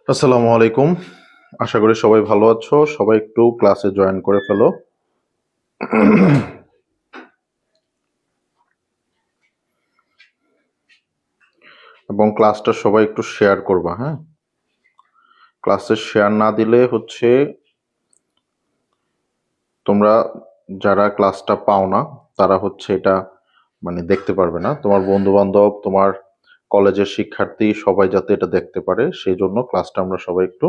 আসসালামু আলাইকুম। আশা করি সবাই ভালো আছো। সবাই একটু ক্লাসে জয়েন করে ফেলো এবং ক্লাসটা সবাই একটু শেয়ার করবা। হ্যাঁ, ক্লাসে শেয়ার না দিলে হচ্ছে তোমরা যারা ক্লাসটা পাও না তারা হচ্ছে এটা দেখতে পারবে না। তোমার বন্ধু বান্ধব, তোমার কলেজের শিক্ষার্থী সবাই যাতে এটা দেখতে পারে সেই জন্য ক্লাসটা আমরা সবাই একটু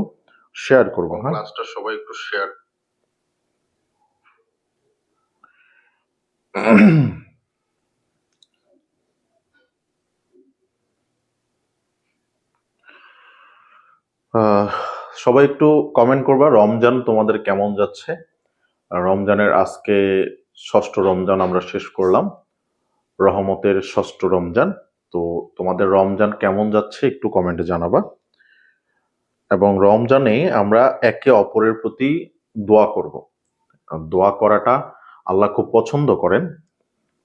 শেয়ার করবো। হ্যাঁ, ক্লাসটা সবাই একটু শেয়ার। সবাই একটু কমেন্ট করবা রমজান তোমাদের কেমন যাচ্ছে। রমজানের আজকে ষষ্ঠ রমজান আমরা শেষ করলাম, রহমতের ষষ্ঠ রমজান। তো তোমাদের রমজান কেমন যাচ্ছে একটু কমেন্টে জানাবা। এবং রমজানে আমরা একে অপরের প্রতি দোয়া করব। দোয়া করাটা আল্লাহ খুব পছন্দ করেন।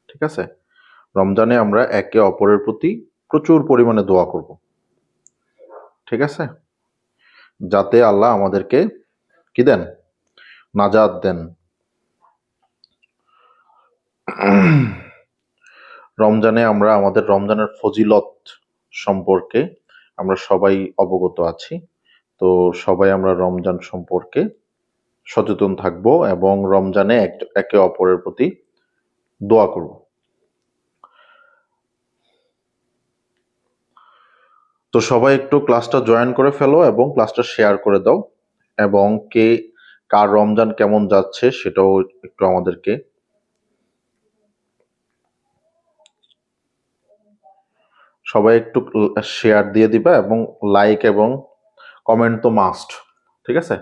ঠিক আছে, রমজানে আমরা একে অপরের প্রতি প্রচুর পরিমাণে দোয়া করব। ঠিক আছে, যাতে আল্লাহ আমাদেরকে কি দেন, নাজাত দেন। রমজানে আমরা আমাদের রমজানের ফজিলত সম্পর্কে আমরা সবাই অবগত আছি। তো সবাই আমরা রমজান সম্পর্কে সচেতন থাকব এবং রমজানে একে অপরের প্রতি দোয়া করব। তো সবাই একটু ক্লাসটা জয়েন করে ফেলো এবং ক্লাসটা শেয়ার করে দাও, এবং কার রমজান কেমন যাচ্ছে সেটাও একটু আমাদেরকে সবাই একটু শেয়ার দিয়ে দিবা, এবং লাইক এবং কমেন্ট তো মাস্ট। ঠিক আছে,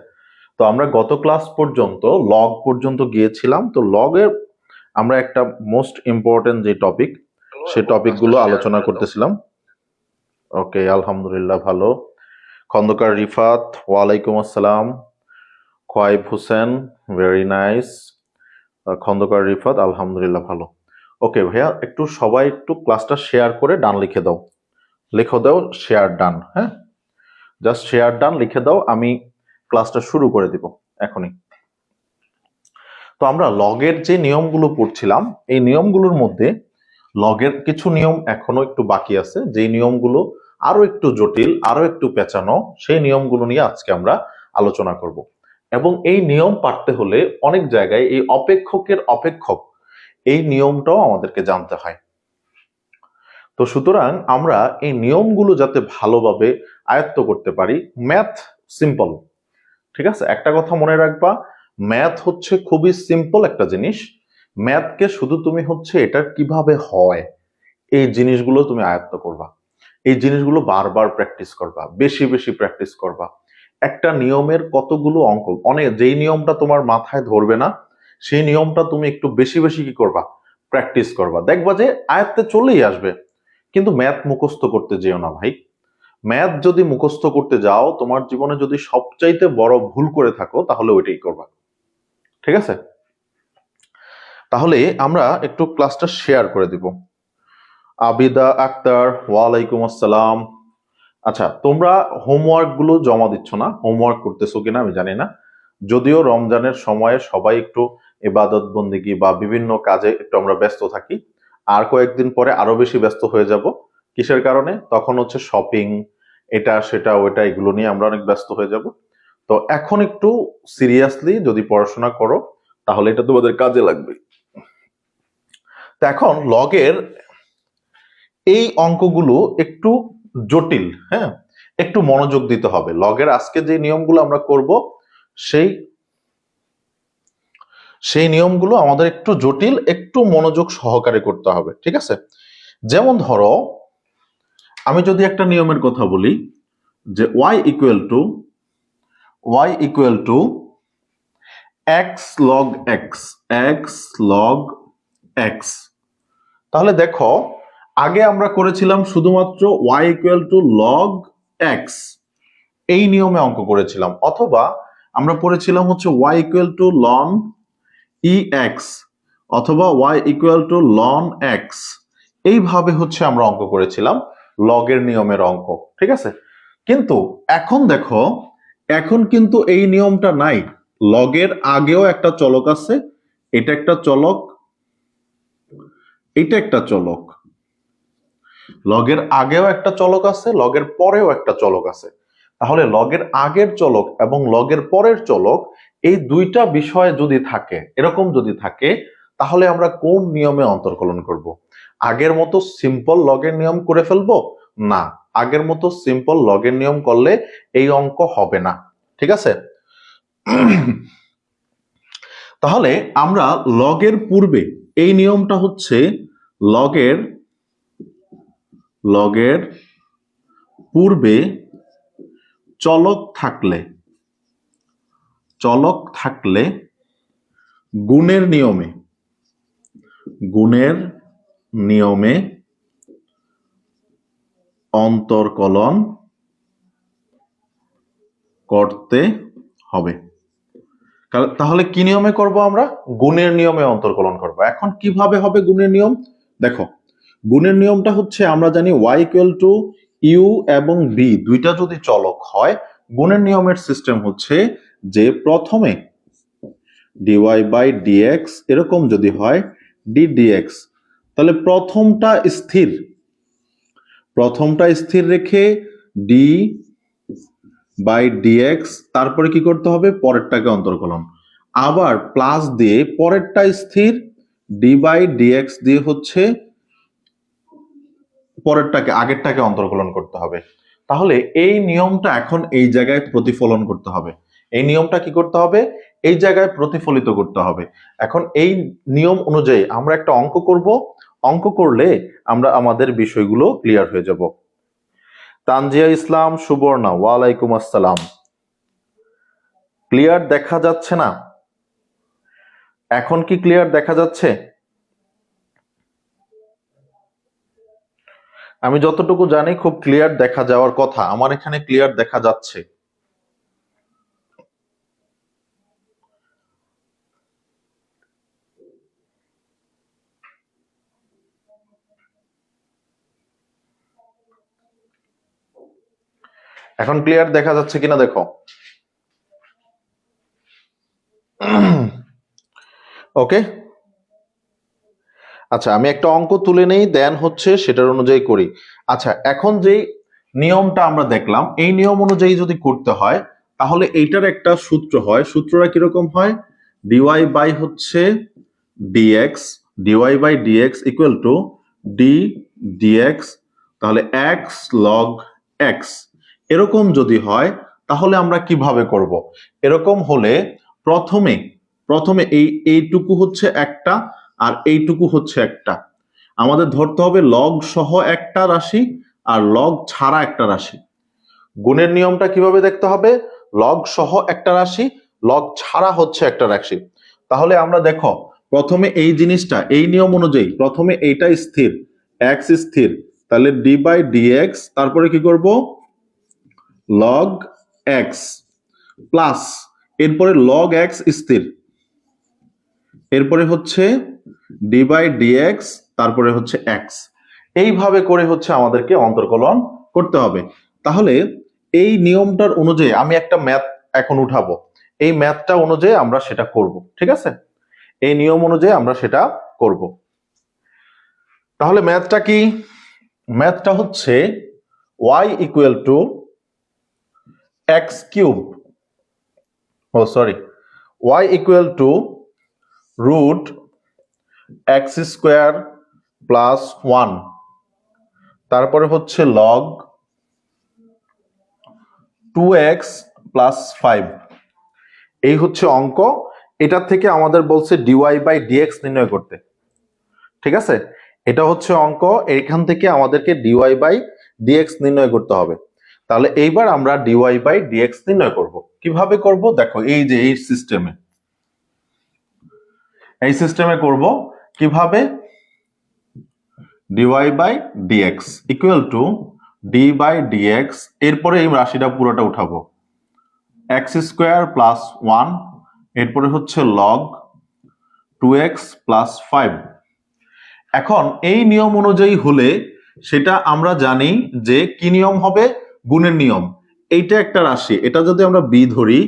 তো আমরা গত ক্লাস পর্যন্ত লগ পর্যন্ত গিয়েছিলাম। তো লগের আমরা একটা মোস্ট ইম্পর্টেন্ট যে টপিক, সেই টপিকগুলো আলোচনা করতেছিলাম। ওকে, আলহামদুলিল্লাহ ভালো। খন্দকার রিফাত, ওয়ালাইকুম আসসালাম। খোয়াইব হোসেন, ভেরি নাইস। খন্দকার রিফাত, আলহামদুলিল্লাহ ভালো। ওকে ভাইয়া, একটু সবাই একটু ক্লাসটা শেয়ার করে ডান লিখে দাও। লিখে দাও শেয়ার ডান। হ্যাঁ, জাস্ট শেয়ার ডান লিখে দাও, আমি ক্লাসটা শুরু করে দিব এখনই। তো আমরা লগের যে নিয়মগুলো পড়ছিলাম, এই নিয়মগুলোর মধ্যে লগের কিছু নিয়ম এখনো একটু বাকি আছে, যে নিয়মগুলো আরো একটু জটিল, আরো একটু পেঁচানো, সেই নিয়মগুলো নিয়ে আজকে আমরা আলোচনা করব। এবং এই নিয়ম পাঠতে হলে অনেক জায়গায় এই অপেক্ষকের অপেক্ষক এই নিয়মটাও আমাদেরকে জানতে হয়। তো সুতরাং আমরা এই নিয়মগুলো যাতে ভালোভাবে আয়ত্ত করতে পারি, ম্যাথ সিম্পল। ঠিক আছে, একটা কথা মনে রাখবা, ম্যাথ হচ্ছে খুবই সিম্পল একটা জিনিস। ম্যাথকে শুধু তুমি হচ্ছে এটা কিভাবে হয় এই জিনিসগুলো তুমি আয়ত্ত করবা, এই জিনিসগুলো বারবার প্র্যাকটিস করবা, বেশি বেশি প্র্যাকটিস করবা। একটা নিয়মের কতগুলো অঙ্ক, অনেক যেই নিয়মটা তোমার মাথায় ধরবে না সেই নিয়মটা তুমি একটু বেশি বেশি কি করবা, প্র্যাকটিস করবা, দেখবা যে আয়ত্তে চলেই আসবে। কিন্তু ম্যাথ মুখস্থ করতে যেও না ভাই। ম্যাথ যদি মুখস্থ করতে যাও, তোমার জীবনে যদি সবচাইতে বড় ভুল করে থাকো তাহলে ওইটাই করবা। ঠিক আছে, তাহলে আমরা একটু ক্লাসটা শেয়ার করে দিব। আবিদা আক্তার, ওয়ালাইকুম আসসালাম। আচ্ছা, তোমরা হোমওয়ার্ক গুলো জমা দিচ্ছ না, হোমওয়ার্ক করতেছো কিনা আমি জানি না। যদিও রমজানের সময়ে সবাই একটু ইবাদত বন্দেগী বা বিভিন্ন কাজে একটু আমরা ব্যস্ত থাকি, আর কয়েকদিন পরে আরো বেশি ব্যস্ত হয়ে যাব। কিসের কারণে? তখন হচ্ছে শপিং, এটা সেটা ওইটা, এগুলো নিয়ে আমরা অনেক ব্যস্ত হয়ে যাব। তো এখন একটু সিরিয়াসলি যদি পড়াশোনা করো তাহলে এটা তোমাদের কাজে লাগবে। তো এখন লগের এই অঙ্কগুলো একটু জটিল। হ্যাঁ, একটু মনোযোগ দিতে হবে। লগের আজকে যে নিয়মগুলো আমরা করব সেই সেই নিয়মগুলো আমাদের একটু জটিল, একটু মনোযোগ সহকারে করতে হবে। ঠিক আছে, যেমন ধরো আমি যদি একটা নিয়মের কথা বলি যে y equal to x log x, তাহলে দেখো আগে আমরা করেছিলাম শুধুমাত্র y=log x, এই নিয়মে অঙ্ক করেছিলাম, অথবা আমরা পড়েছিলাম হচ্ছে y=ln ex অথবা y=ln x, এইভাবে হচ্ছে আমরা অঙ্ক করেছিলাম লগের নিয়মের অঙ্ক। ঠিক আছে, কিন্তু এখন দেখো, এখন কিন্তু এই নিয়মটা নাই। লগের আগেও একটা চলক আছে, এটা একটা চলক, এটা একটা চলক। লগের আগেও একটা চলক আছে, লগের পরেও একটা চলক আছে। তাহলে লগের আগের চলক এবং লগের পরের চলক, এই দুইটা বিষয় যদি থাকে, এরকম যদি থাকে, তাহলে আমরা কোন নিয়মে অন্তর্কলন করব? আগের মতো সিম্পল লগের নিয়ম করে ফেলবো? না, আগের মতো সিম্পল লগের নিয়ম করলে এই অঙ্ক হবে না। ঠিক আছে? তাহলে আমরা লগের পূর্বে, এই নিয়মটা হচ্ছে লগের লগের পূর্বে চলক থাকলে গুণের নিয়মে অন্তর্কলন করতে হবে। তাহলে কি নিয়মে করব? আমরা গুণের নিয়মে অন্তর্কলন করব। এখন কিভাবে হবে গুণের নিয়ম? দেখো, গুণের নিয়মটা হচ্ছে, আমরা জানি y ইকুয়াল টু ইউ এবং বি দুইটা যদি চলক হয়, গুণের নিয়মের সিস্টেম হচ্ছে যে প্রথমে dy বাই dx এরকম যদি হয় ddx, তাহলে প্রথমটা স্থির রেখে d বাই dx, তারপরে কি করতে হবে? পরেরটাকে অন্তর্কলন, আবার প্লাস দিয়ে পরেরটা স্থির, d বাই dx দিয়ে হচ্ছে পরেরটাকে, আগেরটাকে অন্তর্কলন করতে হবে। তাহলে এই নিয়মটা এখন এই জায়গায় প্রতিফলন করতে হবে। এই নিয়মটা কি করতে হবে? এই জায়গায় প্রতিফলিত করতে হবে। এখন এই নিয়ম অনুযায়ী আমরা একটা অঙ্ক করব। অঙ্ক করলে আমরা আমাদের বিষয়গুলো ক্লিয়ার হয়ে যাব। তানজিয়া ইসলাম সুবর্ণা, ওয়ালাইকুম আসসালাম। ক্লিয়ার দেখা যাচ্ছে না? এখন কি ক্লিয়ার দেখা যাচ্ছে? আমি যতটুকু জানি খুব ক্লিয়ার দেখা যাওয়ার কথা, আমার এখানে ক্লিয়ার দেখা যাচ্ছে। এখন ক্লিয়ার দেখা যাচ্ছে কিনা দেখো। ওকে, আচ্ছা আমি একটা অঙ্ক তুলে নেই, দেন হচ্ছে সেটার অনুযায়ী করি। আচ্ছা, এখন যে নিয়মটা আমরা দেখলাম, এই নিয়ম অনুযায়ী যদি করতে হয়, তাহলে এইটার একটা সূত্র হয়। সূত্রটা কিরকম হয়? ডিওয়াই বাই হচ্ছে dx, dy by dx equal to d dx, তাহলে এক্স লগ এক্স। এরকম যদি হয় তাহলে আমরা কিভাবে করব? এরকম হলে প্রথমে প্রথমে এইটুকু হচ্ছে একটা, আর এইটুকু হচ্ছে একটা। আমাদের ধরতে হবে লগ সহ একটা রাশি আর লগ ছাড়া একটা রাশি। গুণের নিয়মটা কিভাবে দেখতে হবে? লগ সহ একটা রাশি, লগ ছাড়া হচ্ছে একটা রাশি। তাহলে আমরা দেখো, প্রথমে এই জিনিসটা, এই নিয়ম অনুযায়ী প্রথমে এইটা স্থির, এক্স স্থির, তাহলে ডি বাই ডিএক্স, তারপরে কি করব? লগ এক্স প্লাস, এরপরে লগ এক্স স্থির, এরপরে হচ্ছে ডি বাই ডিএক্স, তারপরে হচ্ছে এক্স। এইভাবে করে হচ্ছে আমাদেরকে অন্তর্কলন করতে হবে। তাহলে এই নিয়মটার অনুযায়ী আমি একটা ম্যাথ এখন উঠাবো, এই ম্যাথটা অনুযায়ী আমরা সেটা করব। ঠিক আছে? এই নিয়ম অনুযায়ী আমরা সেটা করব। তাহলে ম্যাথটা কি? ম্যাথটা হচ্ছে y equal to x cube, oh sorry, y equal to root x square plus 1, তারপরে হচ্ছে লগ 2x প্লাস 5। এই হচ্ছে অঙ্ক। এটা থেকে আমাদের বলছে ডিওয়াই বাই ডিএক্স নির্ণয় করতে। ঠিক আছে? এটা হচ্ছে অঙ্ক, এখান থেকে আমাদেরকে ডিওয়াই বাই ডিএক্স নির্ণয় করতে হবে। তাহলে এইবার আমরা ডিওয়াই বাই ডিএক্স নির্ণয় করব। কিভাবে করব? দেখো, এই যে এই সিস্টেমে করব। কিভাবে? Dy by dx equal to d by dx, এরপরে এই রাশিটা পুরোটা উঠাবো, এক্স স্কোয়ার প্লাস 1, এরপরে হচ্ছে লগ 2x প্লাস 5। এখন এই নিয়ম অনুযায়ী হলে সেটা আমরা জানি যে কি নিয়ম হবে? গুণের নিয়ম, এইটা একটা রাশি, এটা যদি আমরা বি ধরি,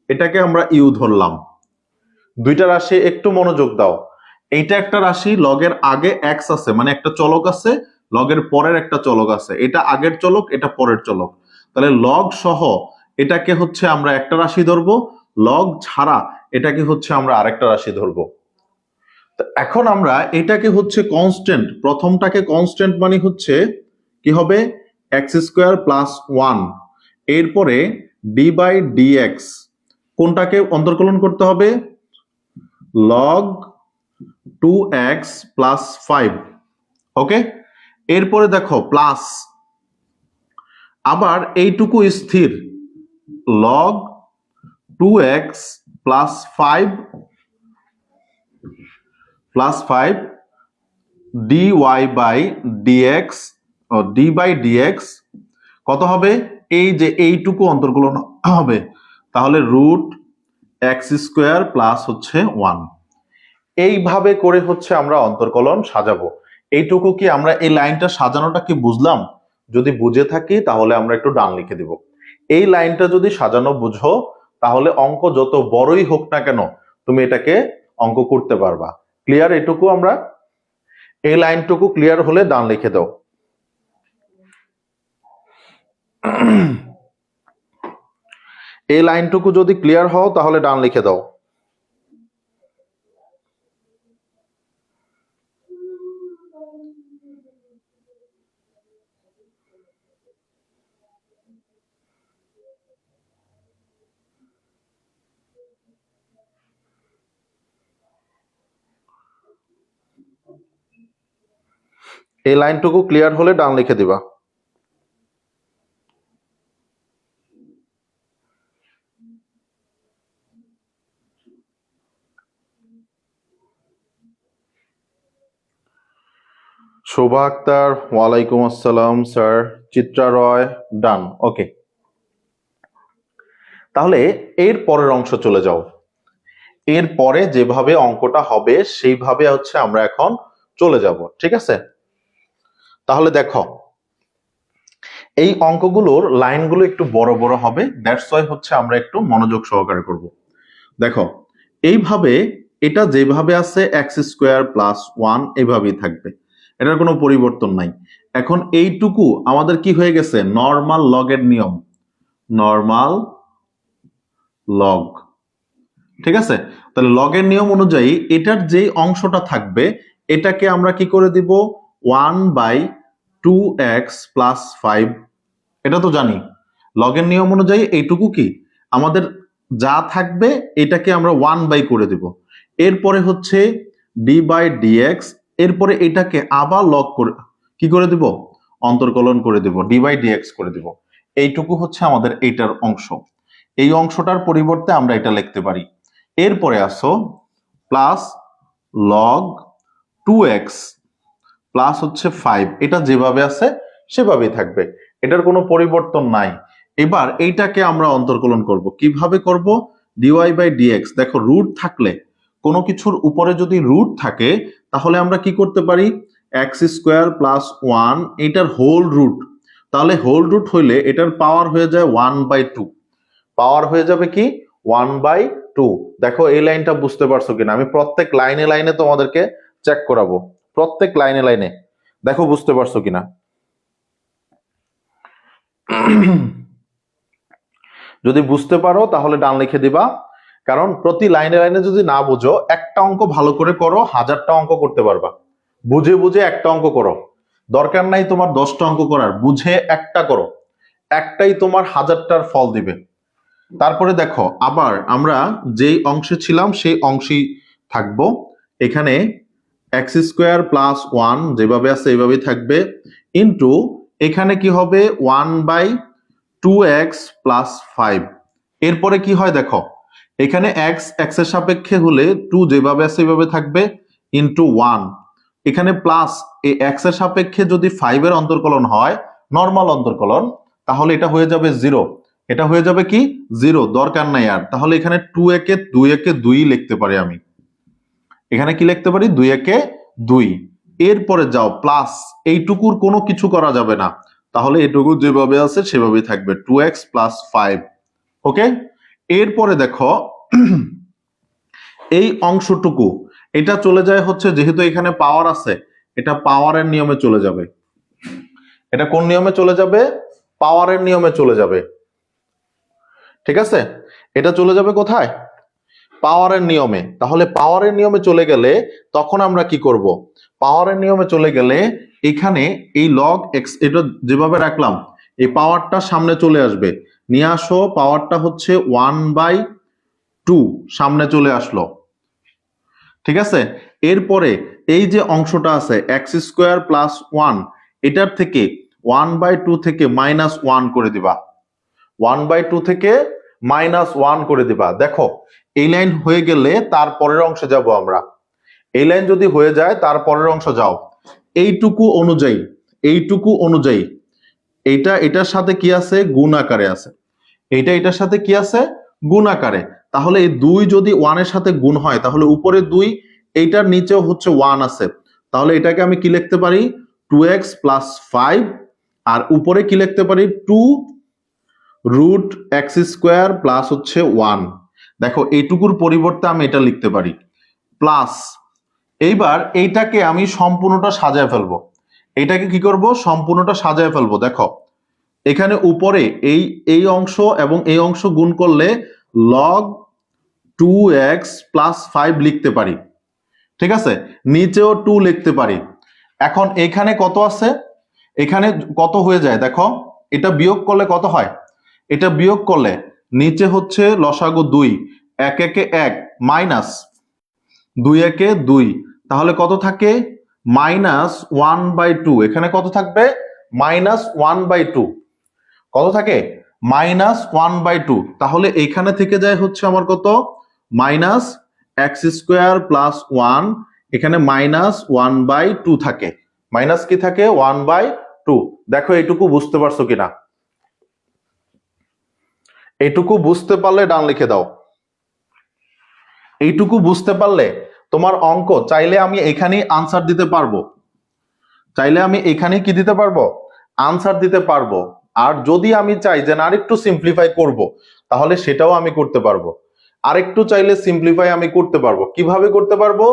এটাকে আমরা ইউ ধরলাম। দুইটা রাশি একটু মনোযোগ দাও। এইটা একটা রাশি, লগের আগে এক্স আছে, মানে একটা চলক আছে, লগের পরের একটা চলক আছে, এটা আগের চলক, এটা পরের চলক। তাহলে লগ সহ এটাকে হচ্ছে আমরা একটা রাশি ধরবো, লগ ছাড়া এটাকে হচ্ছে আমরা আরেকটা রাশি ধরবো। এখন আমরা এটাকে হচ্ছে কনস্ট্যান্ট, প্রথমটাকে কনস্ট্যান্ট মানে হচ্ছে কি হবে, এক্স স্কোয়ার প্লাস ওয়ান, এরপরে ডি বাই ডি এক্স, কোনটাকে অন্তর্কলন করতে হবে, লগ 2x প্লাস 5। ওকে, এরপরে দেখো প্লাস, আবার এইটুকু স্থির, log 2x plus 5 dy by dx, d by dx কত হবে, এই যে এইটুকু অন্তর্কলন হবে, তাহলে রুট এক্স স্কোয়ার প্লাস হচ্ছে 1। এইভাবে করে হচ্ছে আমরা অন্তর্কলন সাজাবো। এইটুকু কি আমরা এই লাইনটা সাজানোটা কি বুঝলাম? যদি বুঝে থাকি তাহলে আমরা একটু ডান লিখে দিব। এই লাইনটা যদি সাজানো বুঝো তাহলে অঙ্ক যত বড়ই হোক না কেন তুমি এটাকে অঙ্ক করতে পারবা। ক্লিয়ার? এটুকু আমরা, এই লাইনটুকু ক্লিয়ার হলে ডান লিখে দাও। এই লাইনটুকু যদি ক্লিয়ার হও তাহলে ডান লিখে দাও। এই লাইনটুকু ক্লিয়ার হলে ডান লিখে দিবা। শোভা আক্তার, ওয়ালাইকুম আসসালাম স্যার। চিত্রা রয়, ডান। ওকে, তাহলে এর পরের অংশ চলে যাও। এর পরে যেভাবে অঙ্কটা হবে সেইভাবে হচ্ছে আমরা এখন চলে যাব, ঠিক আছে? তাহলে দেখো, এই অঙ্কগুলোর লাইনগুলো একটু বড় বড় হবে, দ্যাটস ওয়াই হচ্ছে আমরা একটু মনোযোগ সহকারে করব। দেখো, এইভাবে এটা যেভাবে আছে এক্স স্কোয়ার প্লাস 1 এভাবেই থাকবে, এটার কোনো পরিবর্তন নাই। এখন এইটুকু আমাদের কি হয়ে গেছে, নর্মাল লগের নিয়ম, নর্মাল লগ, ঠিক আছে? তাহলে লগের নিয়ম অনুযায়ী এটার যে অংশটা থাকবে এটাকে আমরা কি করে দিব, 1/2x প্লাস 5। এটা তো জানি, লগের নিয়ম অনুযায়ী এইটুকু কি আমাদের যা থাকবে এটাকে আমরা 1 করে দিব। এরপরে হচ্ছে ডি বাই ডিএক্স, এরপরে এটাকে আবার লগ করে কি করে দিব, অন্তর্কলন করে দিব, ডি বাই ডিএক্স করে দিব। এইটুকু হচ্ছে আমাদের এইটার অংশ। এই অংশটার পরিবর্তে আমরা এটা লিখতে পারি। এরপরে আসো প্লাস লগ 2x প্লাস হচ্ছে 5, এটা যেভাবে আছে সেভাবেই থাকবে, এটার কোনো পরিবর্তন নাই। এবার এইটাকে আমরা অন্তর্কলন করব, কিভাবে করব, ডিওয়াই বাই ডিএক্স। দেখো, রুট থাকলে, কোনো কিছুর উপরে যদি রুট থাকে তাহলে আমরা কি করতে পারি, এক্স স্কোয়ার প্লাস 1 এটার হোল রুট, তাহলে হোল রুট হইলে এটার পাওয়ার হয়ে যায় 1/2, পাওয়ার হয়ে যাবে কি 1/2। দেখো এই লাইনটা বুঝতে পারছো কিনা, আমি প্রত্যেক লাইনে লাইনে তোমাদেরকে চেক করাবো, প্রত্যেক লাইনে লাইনে দেখো বুঝতে পারছো কিনা। যদি বুঝতে পারো তাহলে ডান লিখে দিবা, কারণ প্রতি লাইনে লাইনে যদি না বুঝো, একটা অঙ্ক ভালো করে করো 1000টা অঙ্ক করতে পারবা। বুঝে বুঝে একটা অঙ্ক করো, দরকার নাই তোমার 10টা অঙ্ক করার, বুঝে একটা করো, একটাই তোমার 1000টার ফল দিবে। তারপরে দেখো, আবার আমরা যেই অংশে ছিলাম সেই অংশেই থাকবো। এখানে এক্স স্কোয়ার প্লাস 1 যেভাবে আছে এইভাবেই থাকবে, ইন্টু এখানে কি হবে 1/2x প্লাস 5। এরপরে কি হয় দেখো, এখানে এক্স এর সাপেক্ষে হলে 2 যেভাবে আছে এইভাবে থাকবে, ইন্টু 1, এখানে প্লাস এই এক্স এর সাপেক্ষে যদি 5 এর অন্তর্কলন হয়, নর্মাল অন্তর্কলন, তাহলে এটা হয়ে যাবে 0, এটা হয়ে যাবে কি 0, দরকার নাই আর। তাহলে এখানে 2 একে 2 লিখতে পারি আমি, এখানে কি লিখতে পারি, 2 একে 2। এরপরে যাও প্লাস, এইটুকুর কোনো কিছু করা যাবে না, তাহলে এটুকু যেভাবে আছে সেভাবেই থাকবে 2x প্লাস 5। ওকে, এরপরে দেখো এই অংশটুকু এটা চলে যায় হচ্ছে, যেহেতু এখানে পাওয়ার আছে, এটা পাওয়ারের নিয়মে চলে যাবে। এটা কোন নিয়মে চলে যাবে? পাওয়ারের নিয়মে চলে যাবে। ঠিক আছে, এটা চলে যাবে কোথায়? পাওয়ারের নিয়মে। তাহলে পাওয়ারের নিয়মে চলে গেলে তখন আমরা কি করব? পাওয়ারের নিয়মে চলে গেলে এখানে এই লগ এক্স এটা যেভাবে রাখলাম, এই পাওয়ারটা সামনে চলে আসবে। নিয়ে আসো, পাওয়ারটা হচ্ছে 1/2 সামনে চলে আসলো। ঠিক আছে, এরপরে এই যে অংশটা আছে x² প্লাস 1, এটার থেকে 1/2 থেকে -1 করে দিবা। 1/2 থেকে -1 করে দিবা। দেখো এই লাইন হয়ে গেলে তারপরের অংশে যাব আমরা। এই লাইন যদি হয়ে যায় তারপরের অংশ যাও। এইটুকু অনুযায়ী এইটা এটার সাথে কি আছে? গুণ আকারে আছে। এইটা এটার সাথে কি আছে? গুণ আকারে। তাহলে এই 2 যদি 1 এর সাথে গুণ হয় তাহলে উপরে 2, এইটার নিচেও হচ্ছে 1 আছে। তাহলে এটাকে আমি কি লিখতে পারি? 2x plus 5। আর উপরে কি লিখতে পারি? 2√x² প্লাস হচ্ছে 1। দেখো এইটুকুর পরিবর্তে আমি এটা লিখতে পারি প্লাস। এইবার এইটাকে আমি সম্পূর্ণটা সাজায় ফেলবো। এইটাকে কি করব? সম্পূর্ণটা সাজায় ফেলবো। দেখো এখানে উপরে এই অংশ এবং এই অংশ গুণ করলে log 2x প্লাস 5 লিখতে পারি। ঠিক আছে, নিচেও 2 লিখতে পারি। এখন এখানে কত আছে? এখানে কত হয়ে যায় দেখো, এটা বিয়োগ করলে কত হয়? এটা বিয়োগ করলে নিচে হচ্ছে লসাগু 2, 1 একে 1 মাইনাস 2 একে 2, তাহলে কত থাকে? -1/2। এখানে কত থাকবে? -1/2। কত থাকে? -1/2। তাহলে এইখানে থেকে যায় হচ্ছে আমার কত? -x² plus 1। এখানে -1/2 থাকে। মাইনাস কি থাকে? 1/2। দেখো এইটুকু বুঝতে পারছো কিনা? এইটুকু বুঝতে পারলে ডান লিখে দাও। এইটুকু বুঝতে পারলে তোমার অঙ্ক চাইলে আমি এখানেই আনসার দিতে পারবো। চাইলে আমি এখানেই কি দিতে পারবো? আনসার দিতে পারবো। আর যদি আমি চাই যে না আরেকটু সিম্পলিফাই করব, তাহলে সেটাও আমি করতে পারবো। আরেকটু চাইলে সিম্পলিফাই আমি করতে পারবো। কিভাবে করতে পারবো?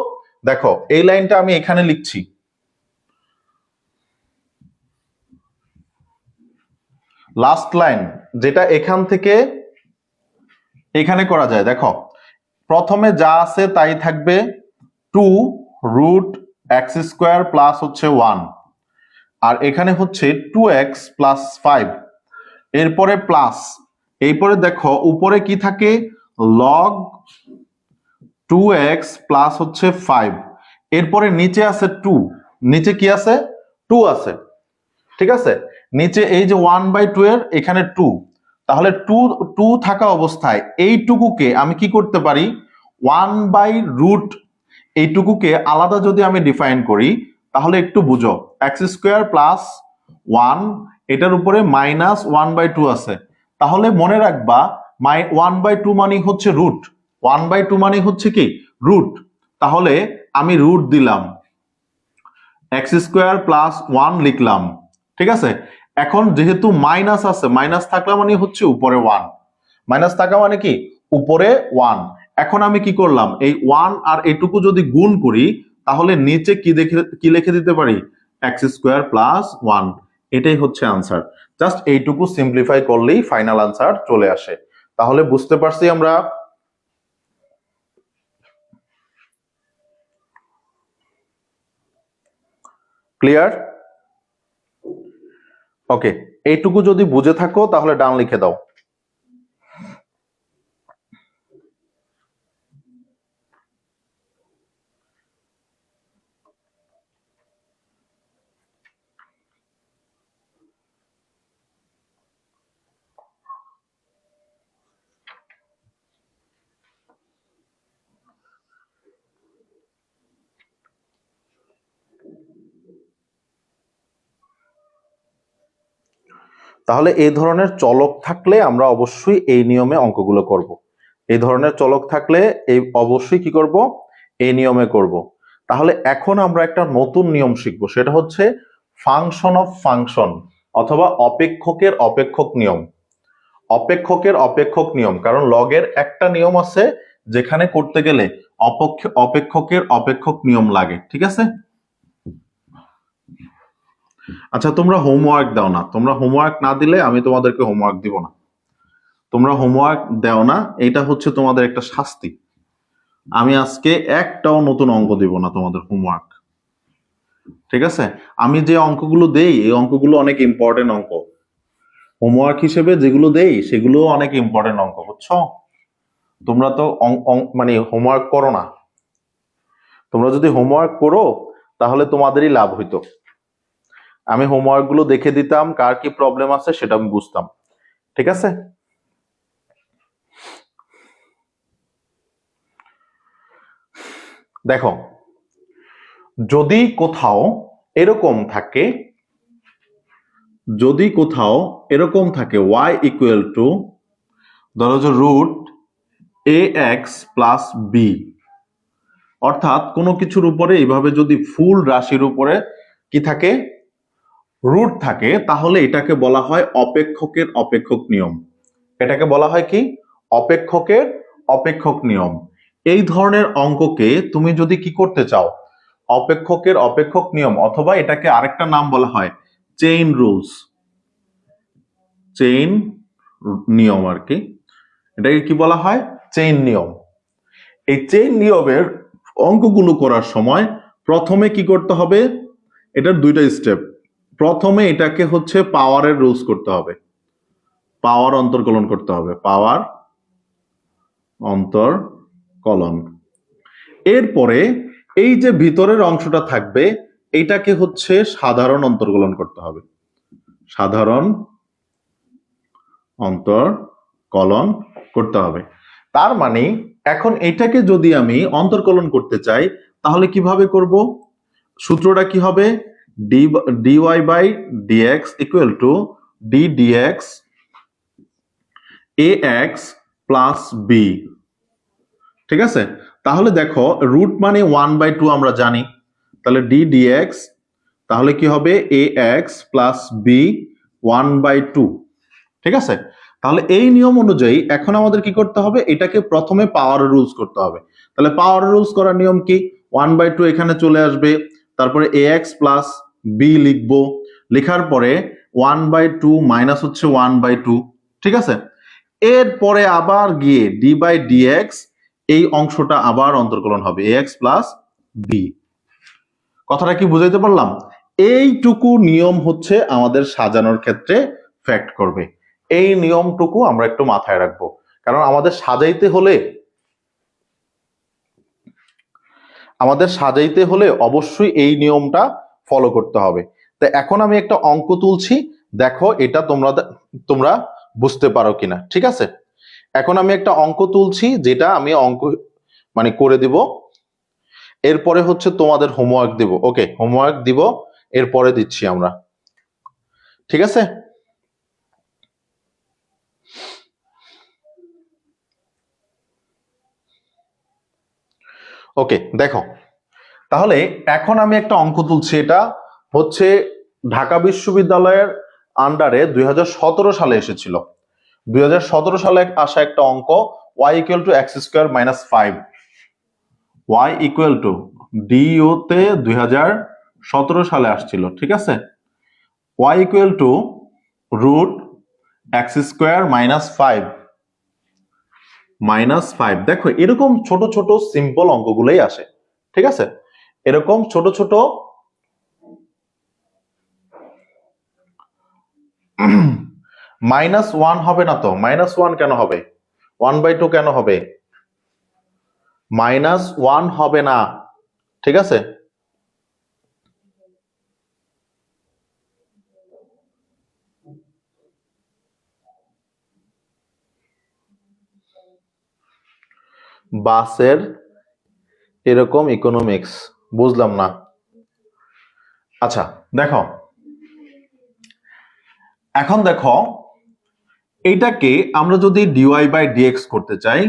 দেখো এই লাইনটা আমি এখানে লিখছি, লাস্ট লাইন, যেটা এখান থেকে এখানে করা যায়। দেখো প্রথমে যা আছে তাই থাকবে, 2√x² প্লাস হচ্ছে 1। আর এখানে হচ্ছে 2x প্লাস 5। এরপরে প্লাস, এরপরে দেখো উপরে কি থাকে? log 2x প্লাস হচ্ছে 5। এরপরে নিচে আছে 2। নিচে কি আছে? 2 আছে। ঠিক আছে, নিচে এই যে 1/2 এর এখানে 2। তাহলে 2 থাকা অবস্থায় এইটুকুকে আমি কি করতে পারি? 1/√, এইটুকুকে আলাদা যদি আমি ডিফাইন করি তাহলে একটু বুঝো, x² প্লাস 1, এটার উপরে -1/2 আছে। তাহলে মনে রাখবা 1/2 মানে হচ্ছে রুট। 1/2 মানে হচ্ছে কি? রুট। তাহলে আমি রুট দিলাম, x² প্লাস 1 লিখলাম। ঠিক আছে, এখন যেহেতু মাইনাস আছে, মাইনাস থাকলে মানে হচ্ছে উপরে 1। মাইনাস থাকা মানে কি? উপরে 1। এখন আমি কি করলাম? এই 1 আর এটুকু যদি গুণ করি তাহলে নিচে কি লিখে দিতে পারি? x² plus 1। এটাই হচ্ছে আনসার। জাস্ট এইটুকু সিম্পলিফাই করলেই ফাইনাল আনসার চলে আসে। তাহলে বুঝতে পারছি আমরা? ক্লিয়ার? ওকে, এইটুকু যদি বুঝে থাকো তাহলে ডান লিখে দাও। তাহলে এই ধরনের চলক থাকলে আমরা অবশ্যই এই নিয়মে অঙ্কগুলো করব। এই ধরনের চলক থাকলে অবশ্যই কি করব? এই নিয়মে করব। তাহলে এখন আমরা একটা নতুন নিয়ম শিখবো, সেটা হচ্ছে ফাংশন অফ ফাংশন। অথবা অপেক্ষকের অপেক্ষক নিয়ম। অপেক্ষকের অপেক্ষক নিয়ম, কারণ লগের একটা নিয়ম আছে যেখানে করতে গেলে অপেক্ষকের অপেক্ষক নিয়ম লাগে। ঠিক আছে? আচ্ছা, তোমরা হোমওয়ার্ক দাও না। তোমরা হোমওয়ার্ক না দিলে আমি তোমাদেরকে হোমওয়ার্ক দিব না। তোমরা হোমওয়ার্ক দাও না, এটা হচ্ছে তোমাদের একটা শাস্তি। আমি আজকে একটাও নতুন অঙ্ক দিব না তোমাদের হোমওয়ার্ক। ঠিক আছে? আমি যে অঙ্কগুলো দেই এই অঙ্কগুলো অনেক ইম্পর্টেন্ট অঙ্ক। হোমওয়ার্ক হিসেবে যেগুলো দেই সেগুলো অনেক ইম্পর্টেন্ট অঙ্ক, বুঝছো? তোমরা তো মানে হোমওয়ার্ক করো না। তোমরা যদি হোমওয়ার্ক করো তাহলে তোমাদেরই লাভ হইতো। আমি হোমওয়ার্ক গুলো দেখে দিতাম, কার কি প্রবলেম আছে সেটা আমি বুঝতাম। ঠিক আছে? দেখো, যদি কোথাও এরকম থাকে, y ইকুয়াল টু ধরো যে রুট ax প্লাস বি, অর্থাৎ কোনো কিছুর উপরে এইভাবে যদি ফুল রাশির উপরে কি থাকে, রুট থাকে, তাহলে এটাকে বলা হয় অপেক্ষকের অপেক্ষক নিয়ম। এটাকে বলা হয় কি? অপেক্ষকের অপেক্ষক নিয়ম। এই ধরনের অঙ্ককে তুমি যদি কি করতে চাও, অপেক্ষকের অপেক্ষক নিয়ম, অথবা এটাকে আরেকটা নাম বলা হয় চেইন রুলস, চেইন নিয়ম আর কি। এটাকে কি বলা হয়? চেইন নিয়ম। এই চেইন নিয়মের অঙ্কগুলো করার সময় প্রথমে কি করতে হবে? এটার দুইটা স্টেপ। প্রথমে এটাকে হচ্ছে পাওয়ারের রুলস করতে হবে, পাওয়ার অন্তর্কলন করতে হবে, পাওয়ার অন্তর্কলন। এরপরে এই যে ভিতরের অংশটা থাকবে এইটাকে হচ্ছে সাধারণ অন্তর্কলন করতে হবে, সাধারণ অন্তর্কলন করতে হবে। তার মানে এখন এটাকে যদি আমি অন্তর্কলন করতে চাই তাহলে কিভাবে করব? সূত্রটা কি হবে? dy by dx equal to d dx ax plus b। ঠিক আছে? তাহলে দেখো, রুট মানে 1/2 আমরা জানি, তাহলে d dx তাহলে কি হবে? ax plus b 1/2। ঠিক আছে? তাহলে এই নিয়ম অনুযায়ী এখন আমাদের কি করতে হবে? এটাকে প্রথমে পাওয়ার রুলস করতে হবে। তাহলে পাওয়ার রুলস করার নিয়ম কি? 1/2 এখানে চলে আসবে, তারপরে ax প্লাস b লিখবো, লেখার পরে 1/2 মাইনাস হচ্ছে 1/2। ঠিক আছে? এরপরে আবার গিয়ে d বাই dx এই অংশটা আবার অন্তর্কলন হবে ax প্লাস b। কথাটা কি বুঝাইতে পারলাম? এইটুকু নিয়ম হচ্ছে আমাদের সাজানোর ক্ষেত্রে ফ্যাক্ট করবে। এই নিয়মটুকু আমরা একটু মাথায় রাখবো, কারণ আমাদের সাজাইতে হলে অবশ্যই এই নিয়মটা ফলো করতে হবে। তো এখন আমি একটা অঙ্ক তুলছি, দেখো এটা তোমরা বুঝতে পারো কিনা। ঠিক আছে? এখন আমি একটা অঙ্ক তুলছি, যেটা আমি অঙ্ক মানে করে দিব, এরপরে হচ্ছে তোমাদের হোমওয়ার্ক দিব। ওকে, হোমওয়ার্ক দিব, এরপরে দিচ্ছি আমরা। ঠিক আছে? ওকে, দেখো তাহলে এখন আমি একটা অঙ্ক তুলছি। এটা হচ্ছে ঢাকা বিশ্ববিদ্যালয়ের আন্ডারে 2017 সালে এসেছিল। 2017 সালে আসা একটা অঙ্ক, y equal to x square minus 5। y equal to ডিও তে 2017 সালে আসছিল। ঠিক আছে? y equal to root x square minus 5। দেখো এরকম ছোট ছোট সিম্পল অঙ্কগুলোই আসে। ঠিক আছে? এরকম ছোট ছোট -1 হবে না তো? -1 কেন হবে? 1/2 কেন হবে? -1 হবে না। ঠিক আছে? বাসের এরকম ইকোনমিক্স বুঝলাম না। আচ্ছা দেখো, এখন দেখো এইটাকে আমরা যদি ডিওয়াই বাই ডিএক্স করতে চাই,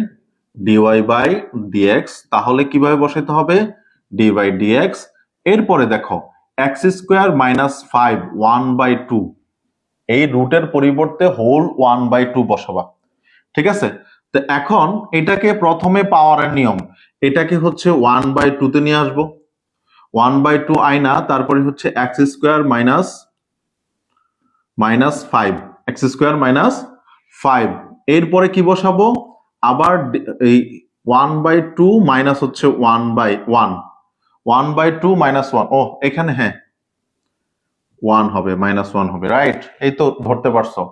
ডিওয়াই বাই ডিএক্স, তাহলে কিভাবে বসাইতে হবে? ডি বাই ডিএক্স, এরপরে দেখো এক্স স্কোয়ার মাইনাস 5 1/2। এই রুটের পরিবর্তে হোল 1/2 বসাবা, ঠিক আছে? তো এখন এটাকে প্রথমে পাওয়ারের নিয়ম, এটাকে হচ্ছে 1/2 তে নিয়ে আসবো, 1/2 আয়না, তারপরে হচ্ছে x square minus 5, x square minus 5, এরপরে কি বসাবো, আবার এই 1/2 মাইনাস হচ্ছে 1/1, 1/2 মাইনাস 1, ও এখানে হ্যাঁ 1 হবে, -1 হবে, রাইট? এই তো ধরতে পারছো,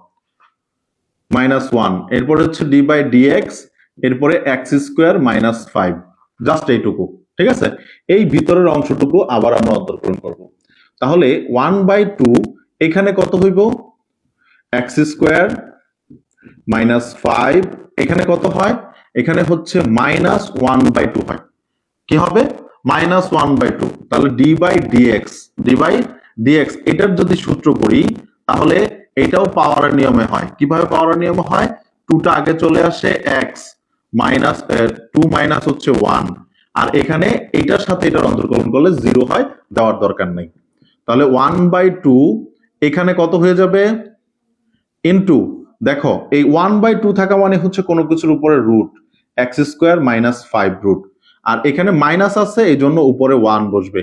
-1, এরপরে হচ্ছে ডি বাই ডিএক্স, এরপরে এক্স স্কোয়ার মাইনাস 5, জাস্ট এইটুকু, ঠিক আছে? এই ভিতরের অংশটুকু আবার আমরা অন্তর্কলন করব। তাহলে 1/2 এখানে কত হইব, এক্স স্কোয়ার মাইনাস 5, এখানে কত হয়, এখানে হচ্ছে -1/2 হয়, কি হবে, -1/2, তাহলে ডি বাই ডিএক্স এটার যদি সূত্র করি তাহলে এটাও পাওয়ারের নিয়মে হয়। কিভাবে পাওয়ারের নিয়মে হয়, 2টা আগে চলে আসে, এক্স মাইনাস 2 মাইনাস হচ্ছে 1, আর এখানে এটার সাথে এটার অন্তর্কলন করলে 0 হয়, দেওয়ার দরকার নেই। তাহলে 1/2 এখানে কত হয়ে যাবে, ইনটু, দেখো এই 1/2 থাকা মানে হচ্ছে কোনো কিছুর উপরে root, x square minus 5 root, আর এখানে মাইনাস আছে এই জন্য উপরে 1 বসবে,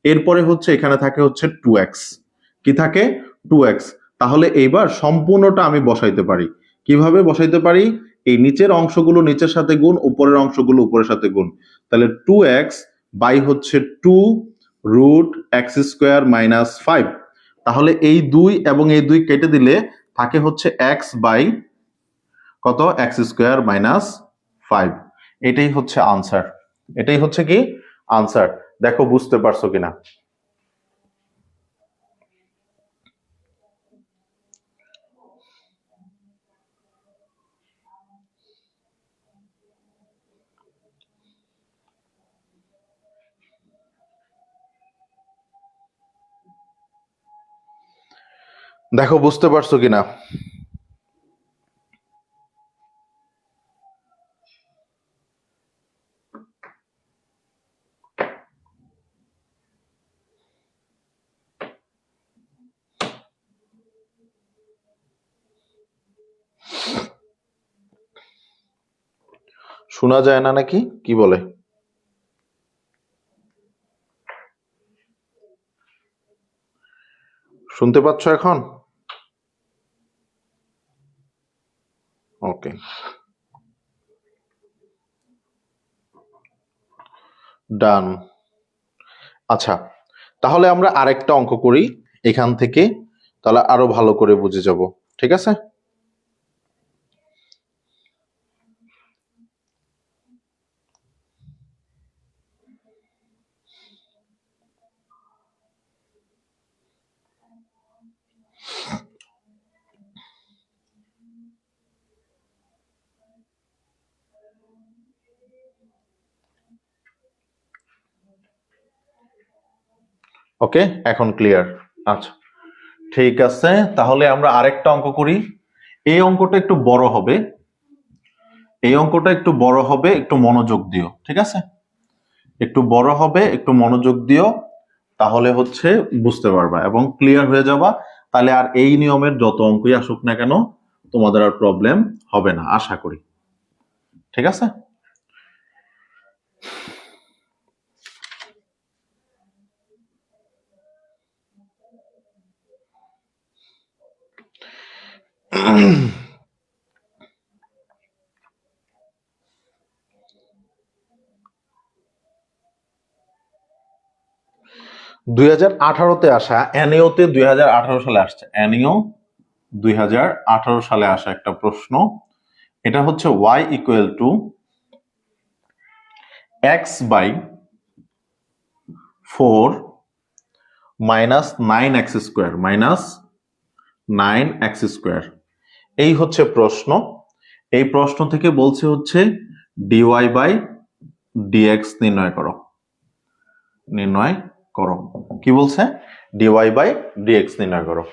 এরপরে হচ্ছে এখানে থাকে হচ্ছে 2x, কি থাকে 2x। তাহলে এইবার সম্পূর্ণটা আমি বসাইতে পারি, কিভাবে বসাইতে পারি, এই নিচের অংশগুলো নিচের সাথে গুণ, উপরের অংশগুলো উপরের সাথে গুণ, তাহলে 2x বাই হচ্ছে 2 রুট এক্স স্কোয়ার মাইনাস 5, তাহলে এই 2 এবং এই 2 কেটে দিলে থাকে হচ্ছে x বাই কত, এক্স স্কোয়ার মাইনাস 5, এটাই হচ্ছে আনসার, এটাই হচ্ছে কি আনসার। দেখো বুঝতে পারছো কিনা, দেখো বুঝতে পারছো কিনা। শোনা যায় না নাকি, কি বলে? শুনতে পাচ্ছ এখন? ওকে, ডান। আচ্ছা, তাহলে আমরা আরেকটা অঙ্ক করি এখান থেকে, তাহলে আরো ভালো করে বুঝে যাব, ঠিক আছে? ওকে, এখন ক্লিয়ার। আচ্ছা ঠিক আছে, তাহলে আমরা আরেকটা অঙ্ক করি। এই অঙ্কটা একটু বড় হবে, এই অঙ্কটা একটু বড় হবে, একটু মনোযোগ দিও, ঠিক আছে? একটু বড় হবে, একটু মনোযোগ দিও, তাহলে হচ্ছে বুঝতে পারবা এবং ক্লিয়ার হয়ে যাবা। তাহলে আর এই নিয়মের যত অঙ্কই আসুক না কেন তোমাদের আর প্রবলেম হবে না আশা করি, ঠিক আছে? দুই হাজার আঠারোতে আসা, এনইওতে 2018 সালে আসছে, এনইও 2018 সালে আসা একটা প্রশ্ন। এটা হচ্ছে y equal to x by 4 minus 9x square minus 9x square, এই হচ্ছে প্রশ্ন। এই প্রশ্ন থেকে বলছে হচ্ছে ডিওয়াই বাই ডিএক্স নির্ণয় করো, নির্ণয় করো, কি বলছে, ডিওয়াই বাই ডিএক্স নির্ণয় করো।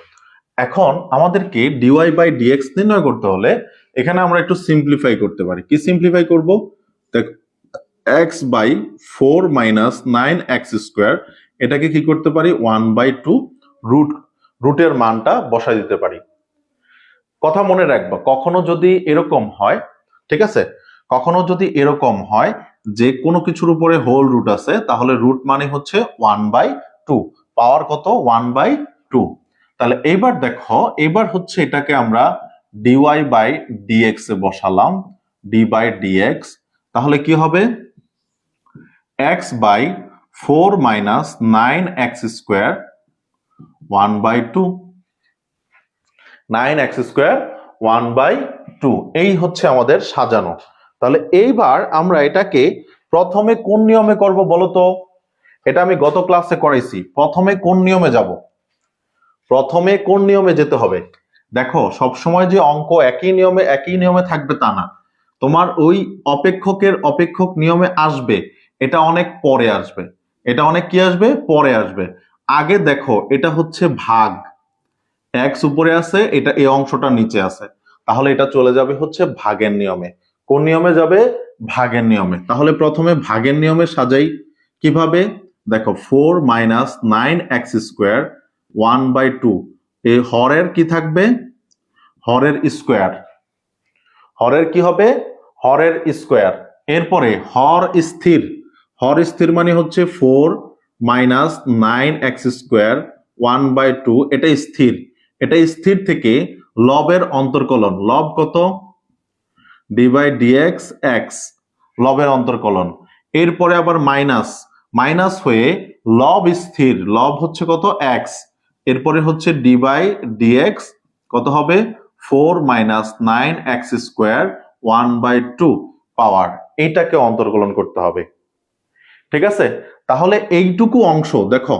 এখন আমাদেরকে ডিওয়াই বাই ডিএক্স নির্ণয় করতে হলে এখানে আমরা একটু সিম্পলিফাই করতে পারি। কি সিম্পলিফাই করব, দেখ x by 4 minus 9x square, এটাকে কি করতে পারি, 1/2 রুটের মানটা বসাই দিতে পারি। কথা মনে রাখবা, কখনো যদি এরকম হয়, ঠিক আছে, কখনো যদি এরকম হয় যে কোনো কিছুর উপরে হোল রুট আছে, তাহলে রুট মানে হচ্ছে 1/2, পাওয়ার কত 1/2। তাহলে এইবার দেখো, এবার হচ্ছে এটাকে আমরা dy/dx এ বসালাম, d/dx, তাহলে কি হবে x/4 - 9x square 1/2, 9x square 1/2, এই হচ্ছে আমাদের সাজানো। তাহলে এইবার আমরা এটাকে প্রথমে কোন নিয়মে করব বলো তো? এটা আমি গত ক্লাসে করাইছি। প্রথমে কোন নিয়মে যাব? প্রথমে কোন নিয়মে যেতে হবে? দেখো, সবসময় যে অঙ্ক একই নিয়মে থাকবে তা না। তোমার ওই অপেক্ষকের অপেক্ষক নিয়মে আসবে, এটা অনেক পরে আসবে। এটা অনেক কি আসবে? পরে আসবে। আগে দেখো, এটা হচ্ছে ভাগ, এক্স উপরে আছে, এটা এই অংশটা নিচে আছে, তাহলে এটা চলে যাবে হচ্ছে ভাগের নিয়মে। কোন নিয়মে যাবে? ভাগের নিয়মে। তাহলে প্রথমে ভাগের নিয়মে সাজাই। কিভাবে? দেখো, 4 - 9x স্কোয়ার 1/2, এই হরের কি থাকবে? হরের স্কোয়ার। হরের কি হবে? হরের স্কোয়ার। এরপরে হর স্থির। হর স্থির মানে হচ্ছে 4 - 9x স্কোয়ার 1/2, এটা স্থির। এটা স্থির থেকে লবের অন্তর্কলন। লব কত? d/dx x, লবের অন্তর্কলন। এরপরে আবার মাইনাস, মাইনাস হয়ে লব স্থির, লব হচ্ছে কত? x, এরপরে হচ্ছে d/dx কত হবে? 4 - 9x স্কোয়ার 1/2 পাওয়ার, এইটাকে অন্তর্কলন করতে হবে। ঠিক আছে? তাহলে এইটুকু অংশ দেখো,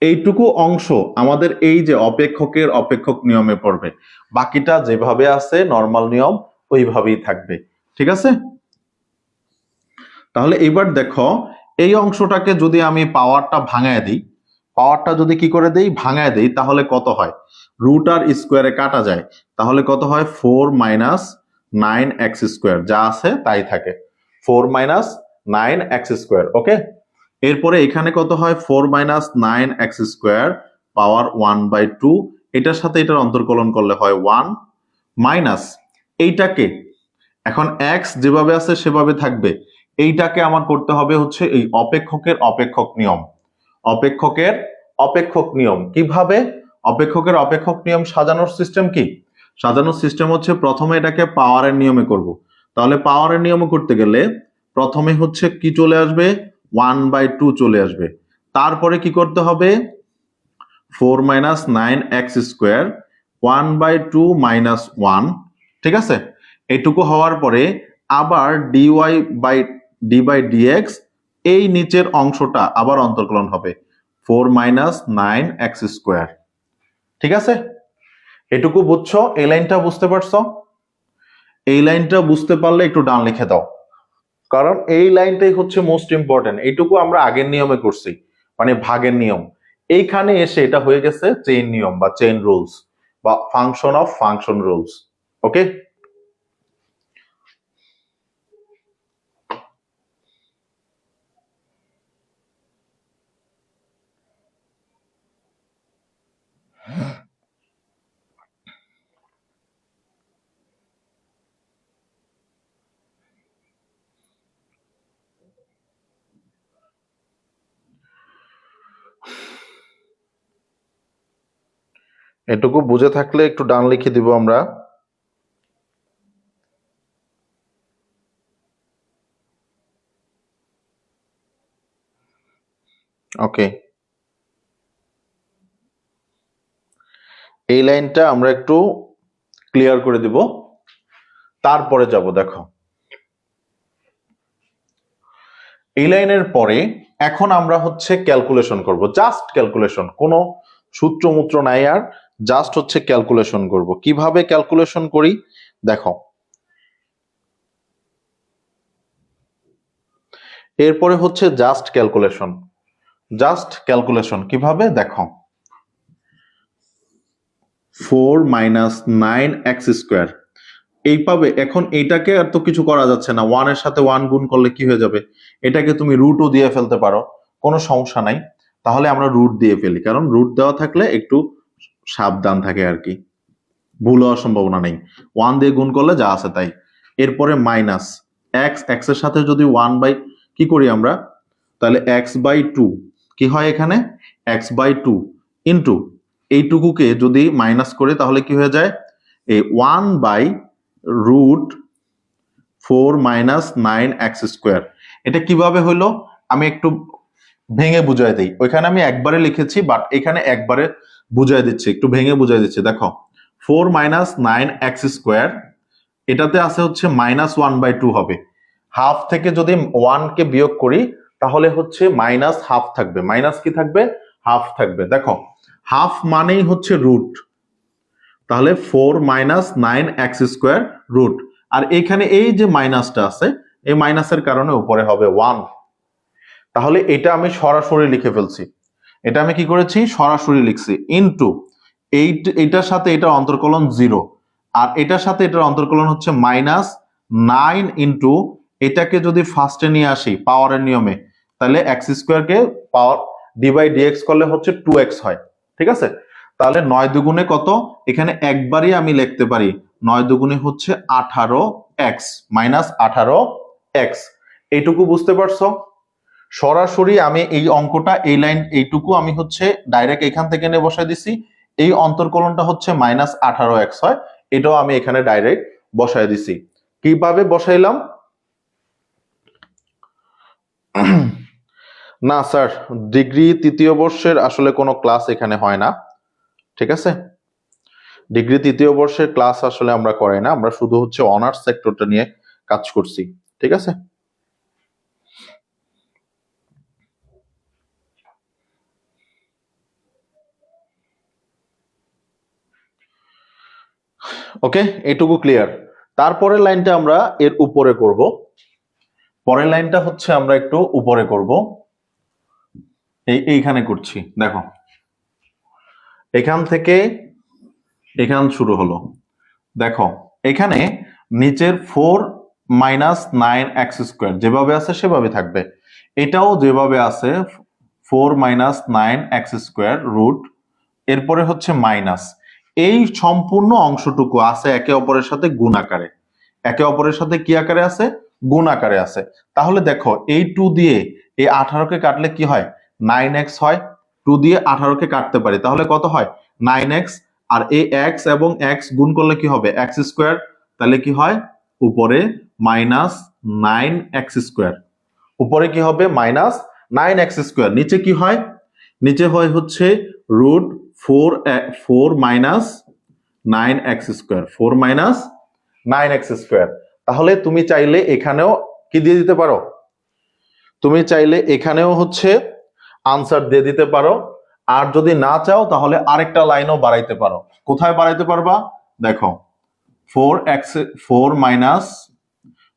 এইটুকু অংশ আমাদের এই যে অপেক্ষকের অপেক্ষক নিয়মে পড়বে, বাকিটা যেভাবে আছে নরমাল নিয়ম ওইভাবেই থাকবে। ঠিক আছে? তাহলে এবার দেখো, এই অংশটাকে যদি আমি পাওয়ারটা ভাঙায় দিই, পাওয়ারটা যদি কি করে দেই? ভাঙায় দেই, তাহলে কত হয়? রুট আর স্কোয়ারে কাটা যায়, তাহলে কত হয়? 4 - 9x স্কোয়ার, যা আছে তাই থাকে, 4 - 9x স্কোয়ার। ওকে, এরপরে এখানে কত হয়? 4 - 9x স্কোয়ার পাওয়ার 1/2, এটার সাথে এটার অন্তর্কলন করলে হয় 1, মাইনাস এইটাকে, এখন x যেভাবে আছে সেভাবে থাকবে, এইটাকে আমার করতে হবে হচ্ছে এই অপেক্ষকের অপেক্ষক নিয়ম। অপেক্ষকের অপেক্ষক নিয়ম কিভাবে? অপেক্ষকের অপেক্ষক নিয়ম সাজানোর সিস্টেম কি? সাজানোর সিস্টেম হচ্ছে প্রথমে এটাকে পাওয়ারের নিয়মে করব। তাহলে পাওয়ারের নিয়মে করতে গেলে প্রথমে হচ্ছে কি চলে আসবে? 1/2 চলে আসবে। তারপরে কি করতে হবে? 4 - 9x স্কোয়ার 1/2 - 1, ঠিক আছে? এটুকু হওয়ার পরে আবার dy/dx, এই নিচের অংশটা আবার অন্তর্কলন হবে 4 - 9x স্কোয়ার। ঠিক আছে? এটুকু বুঝছো? এই লাইনটা বুঝতে পারছো? এই লাইনটা বুঝতে পারলে একটু ডান লিখে দাও, কারণ এই লাইনটাই হচ্ছে মোস্ট ইম্পর্টেন্ট। এইটুকু আমরা আগের নিয়মে করছি, মানে ভাগের নিয়ম। এইখানে এসে এটা হয়ে গেছে চেইন নিয়ম বা চেইন রুলস বা ফাংশন অফ ফাংশন রুলস। ওকে, এটুকু বুঝে থাকলে একটু ডান লিখে দিব আমরা। ওকে, এই লাইনটা আমরা একটু ক্লিয়ার করে দিব, তারপরে যাব। দেখো, এই লাইনের পরে এখন আমরা হচ্ছে ক্যালকুলেশন করব, জাস্ট ক্যালকুলেশন, কোনো সূত্রমূত্র নাই, আর জাস্ট হচ্ছে ক্যালকুলেশন করব। কিভাবে ক্যালকুলেশন করি দেখো, এরপরে হচ্ছে জাস্ট ক্যালকুলেশন। জাস্ট ক্যালকুলেশন কিভাবে দেখো, 4 - 9x স্কোয়ার এই পাবে। এখন এইটাকে আর তো কিছু করা যাচ্ছে না, 1 এর সাথে 1 গুণ করলে কি হয়ে যাবে? এটাকে তুমি রুটও দিয়ে ফেলতে পারো, কোনো সমস্যা নাই। তাহলে আমরা রুট দিয়ে ফেলি, কারণ রুট দেওয়া থাকলে একটু সাবধান থাকে আর কি। ভুল হওয়ার সম্ভাবনা নেই। 1 দিয়ে গুণ করলে যা আছে তাই। এরপরে মাইনাস এক্স, এক্স এর সাথে যদি 1 বাই কি করি আমরা, তাহলে এক্স বাই 2 কি হয় এখানে, এক্স বাই 2 ইন্টু এইটুকুকে যদি মাইনাস করি তাহলে কি হয়ে যায়, এই 1 বাই রুট 4 মাইনাস 9x²। এটা কিভাবে হলো আমি একটু ভেঙে বুঝাই দিই। ওইখানে আমি একবারে লিখেছি, বাট এখানে একবারে বুঝাই দিচ্ছি, একটু ভেঙে বুঝাই দিচ্ছি। দেখো 4 মাইনাস 9x², এটাতে আছে হচ্ছে -1/2 হবে। হাফ থেকে যদি 1 কে বিয়োগ করি তাহলে হচ্ছে মাইনাস হাফ থাকবে, মাইনাস কি থাকবে, হাফ থাকবে। দেখো হাফ মানেই হচ্ছে রুট, তাহলে 4 মাইনাস 9x² রুট, আর এখানে এই যে মাইনাসটা আছে এই মাইনাসের কারণে উপরে হবে 1। তাহলে এটা আমি সরাসরি লিখে ফেলছি, এটা আমি কি করেছি সরাসরি লিখছি, ইনটু এইটার সাথে এটার অন্তর্কলন 0, আর এটার সাথে এটার অন্তর্কলন হচ্ছে -9 ইনটু এটাকে যদি ফার্স্টে নিয়ে আসি পাওয়ারের নিয়মে, তাহলে x² কে পাওয়ার d/dx করলে হচ্ছে 2x হয়। ঠিক আছে, তাহলে 9 দুগুণে কত, এখানে একবারই আমি লিখতে পারি 9 দুগুণে হচ্ছে 18x -18x। এইটুকু বুঝতে পারছো? সরাসরি আমি এই অঙ্কটা এই লাইন এইটুকু আমি হচ্ছে ডাইরেক্ট এখান থেকে নিয়ে বসাই দিছি, এই অন্তর্কলনটা হচ্ছে -18x হয়, এটাও আমি এখানে ডাইরেক্ট বসাই দিছি। কিভাবে বসাইলাম, না স্যার ডিগ্রি তৃতীয় বর্ষের আসলে কোনো ক্লাস এখানে হয় না। ঠিক আছে, ডিগ্রি তৃতীয় বর্ষের ক্লাস আসলে আমরা করাই না, আমরা শুধু হচ্ছে অনার্স সেক্টরটা নিয়ে কাজ করছি। ঠিক আছে, ওকে এটুকু ক্লিয়ার। তারপরের লাইনটা আমরা এর উপরে করব, পরের লাইনটা হচ্ছে আমরা একটু উপরে করব, এইখানে করছি। দেখো এখান থেকে এখান শুরু হলো, দেখো এখানে নিচের 4 মাইনাস 9x² যেভাবে আছে সেভাবে থাকবে, এটাও যেভাবে আছে 4 মাইনাস 9x² রুট, এরপরে হচ্ছে মাইনাস, এই সম্পূর্ণ অংশটুকু আছে একে অপরের সাথে গুণ আকারে, একে অপরের সাথে কি আকারে আছে, গুণ আকারে আছে। তাহলে দেখো এই 2 দিয়ে এই 18 কে কাটলে কি হয়, 9x হয়, 2 দিয়ে 18 কে কাটতে পারি তাহলে কত হয় 9x, আর এই x এবং x গুণ করলে কি হবে x², তাহলে কি হয় উপরে -9x², উপরে কি হবে -9x², নিচে কি হয়, নিচে হয় হচ্ছে root 4 minus 9x², 4 minus 9x²। তাহলে তুমি চাইলে এখানেও কি দিয়ে দিতে পারো, তুমি চাইলে এখানেও হচ্ছে আনসার দিয়ে দিতে পারো, আর যদি না চাও তাহলে আরেকটা লাইনও বাড়াইতে পারো। কোথায় বাড়াইতে পারবা, দেখো 4 মাইনাস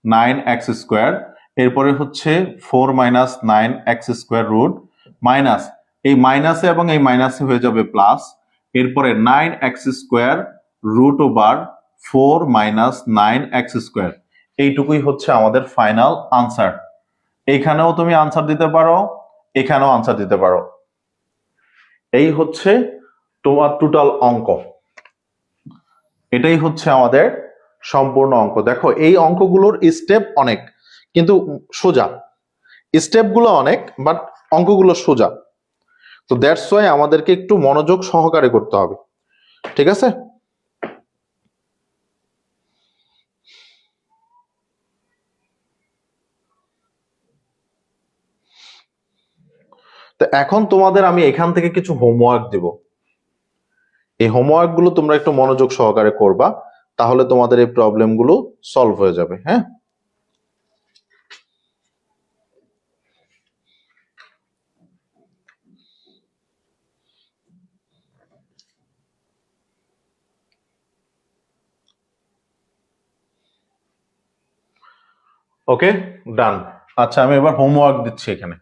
9x², এরপরে হচ্ছে 4 মাইনাস 9x² রুট মাইনাস, এই মাইনাসে এবং এই মাইনাসে হয়ে যাবে প্লাস, এরপরে 9x² root over 4 minus 9x², এইটুকুই হচ্ছে আমাদের ফাইনাল আনসার। এইখানেও তুমি আনসার দিতে পারো, এখানেও আনসার দিতে পারো। এই হচ্ছে তোমার টোটাল অঙ্ক, এটাই হচ্ছে আমাদের সম্পূর্ণ অঙ্ক। দেখো এই অঙ্কগুলোর স্টেপ অনেক কিন্তু সোজা, স্টেপগুলো অনেক বাট অঙ্কগুলো সোজা, তো দ্যাটস ওয়াই আমাদেরকে একটু মনোযোগ সহকারে করতে হবে। ঠিক আছে, তো এখন তোমাদের আমি এখান থেকে কিছু হোমওয়ার্ক দেব, এই হোমওয়ার্ক গুলো তোমরা একটু মনোযোগ সহকারে করবা, তাহলে তোমাদের এই প্রবলেম গুলো সলভ হয়ে যাবে। হ্যাঁ, ওকে ডান। আচ্ছা আমি এবার হোমওয়ার্ক দিচ্ছি এখানে।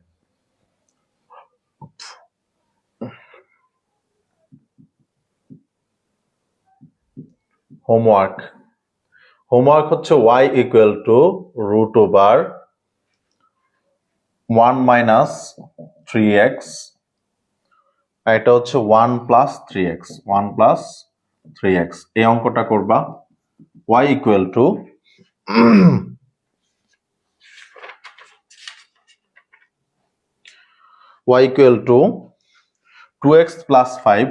হোমওয়ার্ক, হোমওয়ার্ক হচ্ছে y equal to root over 1 minus 3x, এটা হচ্ছে 1 প্লাস 3x, 1 প্লাস 3x এই অঙ্কটা করবা y equal two y equal to 2x plus 5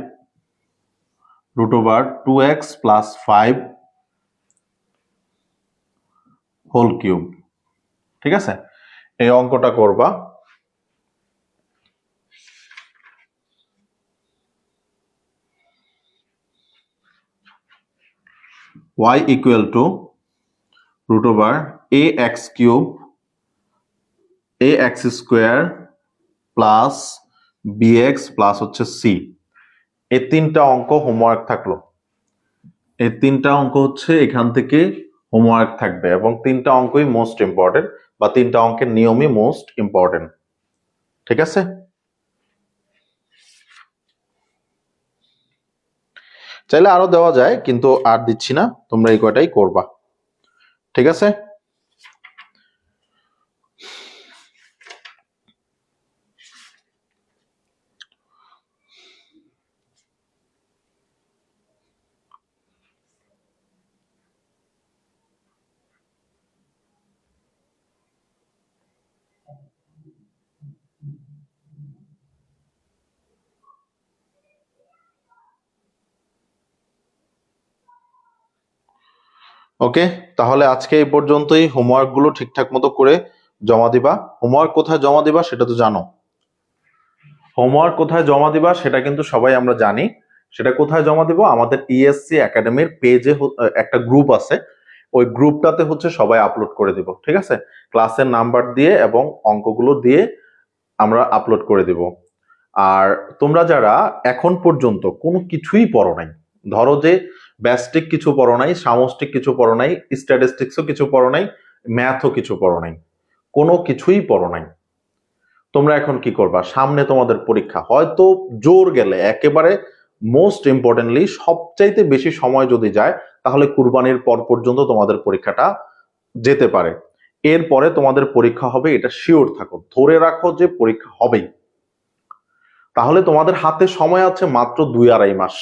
root over 2x plus 5 whole cube ঠিক আছে এই অঙ্কটা করবা y equal to root over ax cube ax square plus bx plus হচ্ছে c এই তিনটা অঙ্ক হোমওয়ার্ক থাকলো এই তিনটা অঙ্ক হচ্ছে এখান থেকে হোমওয়ার্ক থাকবে এবং তিনটা অঙ্কই মোস্ট ইম্পর্টেন্ট বা তিনটা অঙ্কের নিয়মই মোস্ট ইম্পর্টেন্ট ঠিক আছে চাইলে আরো দেওয়া যায় কিন্তু আর দিচ্ছি না তোমরা এই কয়টাই করবা ঠিক আছে ওকে তাহলে আজকে এই পর্যন্তই হোমওয়ার্ক গুলো ঠিকঠাক মতো করে জমা দিবা হোমওয়ার্ক কোথায় জমা দিবা সেটা তো জানো হোমওয়ার্ক কোথায় জমা দিবা সেটা কিন্তু সবাই আমরা জানি সেটা কোথায় জমা দিব আমাদের ইএসসি একাডেমির পেজে একটা গ্রুপ আছে ওই গ্রুপটাতে হচ্ছে সবাই আপলোড করে দিব ঠিক আছে ক্লাসের নাম্বার দিয়ে এবং অঙ্কগুলো দিয়ে আমরা আপলোড করে দিব আর তোমরা যারা এখন পর্যন্ত কোনো কিছুই পড়ো নাই ধরো যে ব্যষ্টিক কিছু পড়ো নাই সামষ্টিক কিছু পড়ো নাই স্ট্যাটিস্টিক্সও কিছু পড়ো নাই ম্যাথও কিছু পড়ো নাই কোনো কিছুই পড়ো নাই তোমরা এখন কি করবা সামনে তোমাদের পরীক্ষা হয়তো জোর গেলে একেবারে মোস্ট ইম্পর্টেন্টলি সবচাইতে বেশি সময় যদি যায় তাহলে কুরবানির পর পর্যন্ত তোমাদের পরীক্ষাটা যেতে পারে এরপরে তোমাদের পরীক্ষা হবে এটা শিওর থাকো ধরে রাখো যে পরীক্ষা হবেই তাহলে তোমাদের হাতে সময় আছে মাত্র 2-2.5 মাস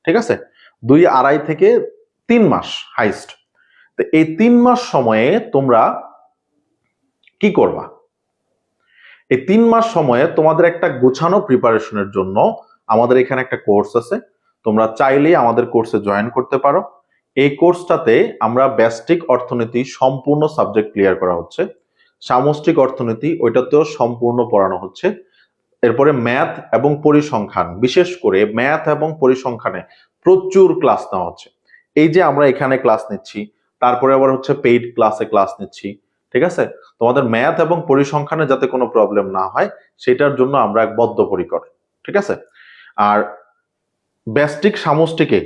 ঠিক আছে 2-2.5 থেকে 3 মাস হাইস্ট তো এই 3 মাস সময়ে তোমরা কি করবা এই 3 মাস সময়ে তোমাদের একটা গোছানো প্রিপারেশনের জন্য আমাদের এখানে একটা কোর্স আছে তোমরা চাইলেই আমাদের কোর্সে জয়েন করতে পারো এই কোর্সটাতে আমরা ব্যষ্টিক অর্থনীতি সম্পূর্ণ সাবজেক্ট ক্লিয়ার করা হচ্ছে সামষ্টিক অর্থনীতি ওইটাতেও সম্পূর্ণ পড়ানো হচ্ছে এরপরে ম্যাথ এবং পরিসংখ্যান বিশেষ করে ম্যাথ এবং পরিসংখ্যানে প্রচুর ক্লাস নেওয়া হচ্ছে এই যে আমরা এখানে ক্লাস নিচ্ছি তারপরে আবার হচ্ছে পেইড ক্লাসে ক্লাস নিচ্ছি ঠিক আছে তোমাদের ম্যাথ এবং পরিসংখ্যানে যাতে কোনো প্রবলেম না হয় সেটার জন্য আমরা এক বদ্ধপরিকর ঠিক আছে আর ব্যষ্টিক সামষ্টিকে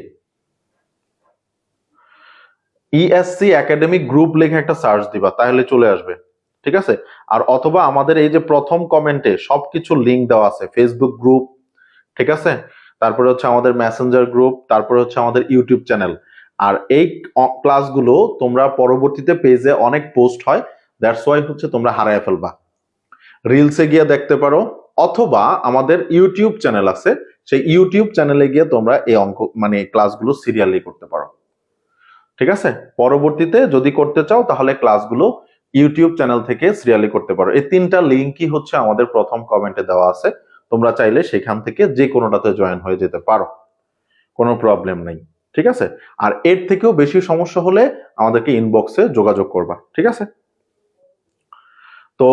ইএসসি একাডেমিক গ্রুপ লিখে একটা সার্চ দিবা তাহলে চলে আসবে ঠিক আছে আর অথবা আমাদের এই যে প্রথম কমেন্টে সবকিছু লিংক দেওয়া আছে ফেসবুক গ্রুপ ঠিক আছে তারপরে হচ্ছে আমাদের মেসেঞ্জার গ্রুপ তারপরে হচ্ছে আমাদের ইউটিউব চ্যানেল আর এই ক্লাসগুলো তোমরা পরবর্তীতে পেজে অনেক পোস্ট হয় দ্যাটস ওয়াই হচ্ছে তোমরা হারায় ফেলবা রিলসে গিয়ে দেখতে পারো অথবা আমাদের ইউটিউব চ্যানেল আছে সেই ইউটিউব চ্যানেলে গিয়ে তোমরা এই অঙ্ক মানে ক্লাসগুলো সিরিয়ালি করতে পারো ঠিক আছে পরবর্তীতে যদি করতে চাও তাহলে ক্লাসগুলো ইউটিউব চ্যানেল থেকে সিরিয়ালি করতে পারো এই তিনটা লিঙ্কই হচ্ছে আমাদের প্রথম কমেন্টে দেওয়া আছে তোমরা চাইলে সেখান থেকে যে কোনোটাতে জয়েন হয়ে যেতে পারো কোনো প্রবলেম নেই ঠিক আছে আর এর থেকেও বেশি সমস্যা হলে আমাদেরকে ইনবক্সে যোগাযোগ করবা ঠিক আছে তো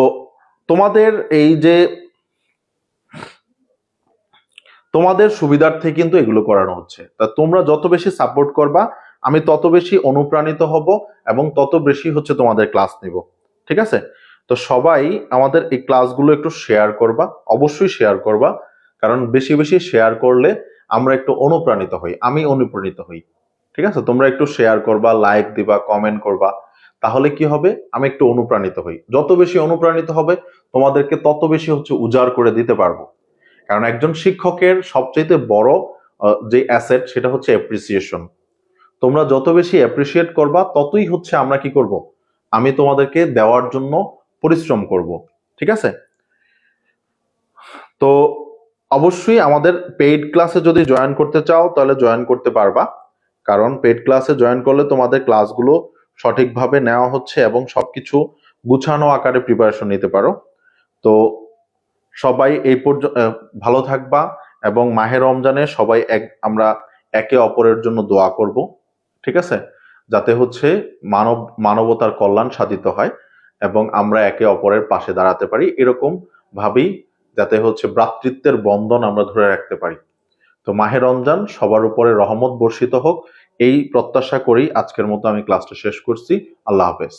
তোমাদের এই যে তোমাদের সুবিধার্থে কিন্তু এগুলো করানো হচ্ছে তা তোমরা যত বেশি সাপোর্ট করবা আমি তত বেশি অনুপ্রাণিত হব এবং তত বেশি হচ্ছে তোমাদের ক্লাস নিব ঠিক আছে তো সবাই আমাদের এই ক্লাসগুলো একটু শেয়ার করবা অবশ্যই শেয়ার করবা কারণ বেশি বেশি শেয়ার করলে আমরা একটু অনুপ্রাণিত হই আমি অনুপ্রাণিত হই ঠিক আছে তোমরা একটু শেয়ার করবা লাইক দিবা কমেন্ট করবা তাহলে কি হবে আমি একটু অনুপ্রাণিত হই যত বেশি অনুপ্রাণিত হবে তোমাদেরকে তত বেশি হচ্ছে উজাড় করে দিতে পারবো কারণ একজন শিক্ষকের সবচেয়ে বড় যে অ্যাসেট সেটা হচ্ছে অ্যাপ্রিসিয়েশন তোমরা যত বেশি অ্যাপ্রিসিয়েট করবা ততই হচ্ছে আমরা কি করব আমি তোমাদেরকে দেওয়ার জন্য পরিশ্রম করব ঠিক আছে তো অবশ্যই আমাদের পেইড ক্লাসে যদি জয়েন করতে চাও তাহলে জয়েন করতে পারবা কারণ পেড ক্লাসে জয়েন করলে তোমাদের ক্লাসগুলো সঠিকভাবে নেওয়া হচ্ছে এবং সবকিছু গুছানো আকারে প্রিপারেশন নিতে পারো। তো সবাই এই পর্যন্ত ভালো থাকবা এবং মাহে রমজানে সবাই আমরা একে অপরের জন্য দোয়া করব, ঠিক আছে, যাতে হচ্ছে মানবতার কল্যাণ সাধিত হয় এবং আমরা একে অপরের পাশে দাঁড়াতে পারি, এরকম ভাবেই যাতে হচ্ছে ভ্রাতৃত্বের বন্ধন আমরা ধরে রাখতে পারি। তো মাহে রমজান সবার উপরে রহমত বর্ষিত হোক, এই প্রত্যাশা করেই আজকের মতো আমি ক্লাসটা শেষ করছি। আল্লাহ হাফেজ।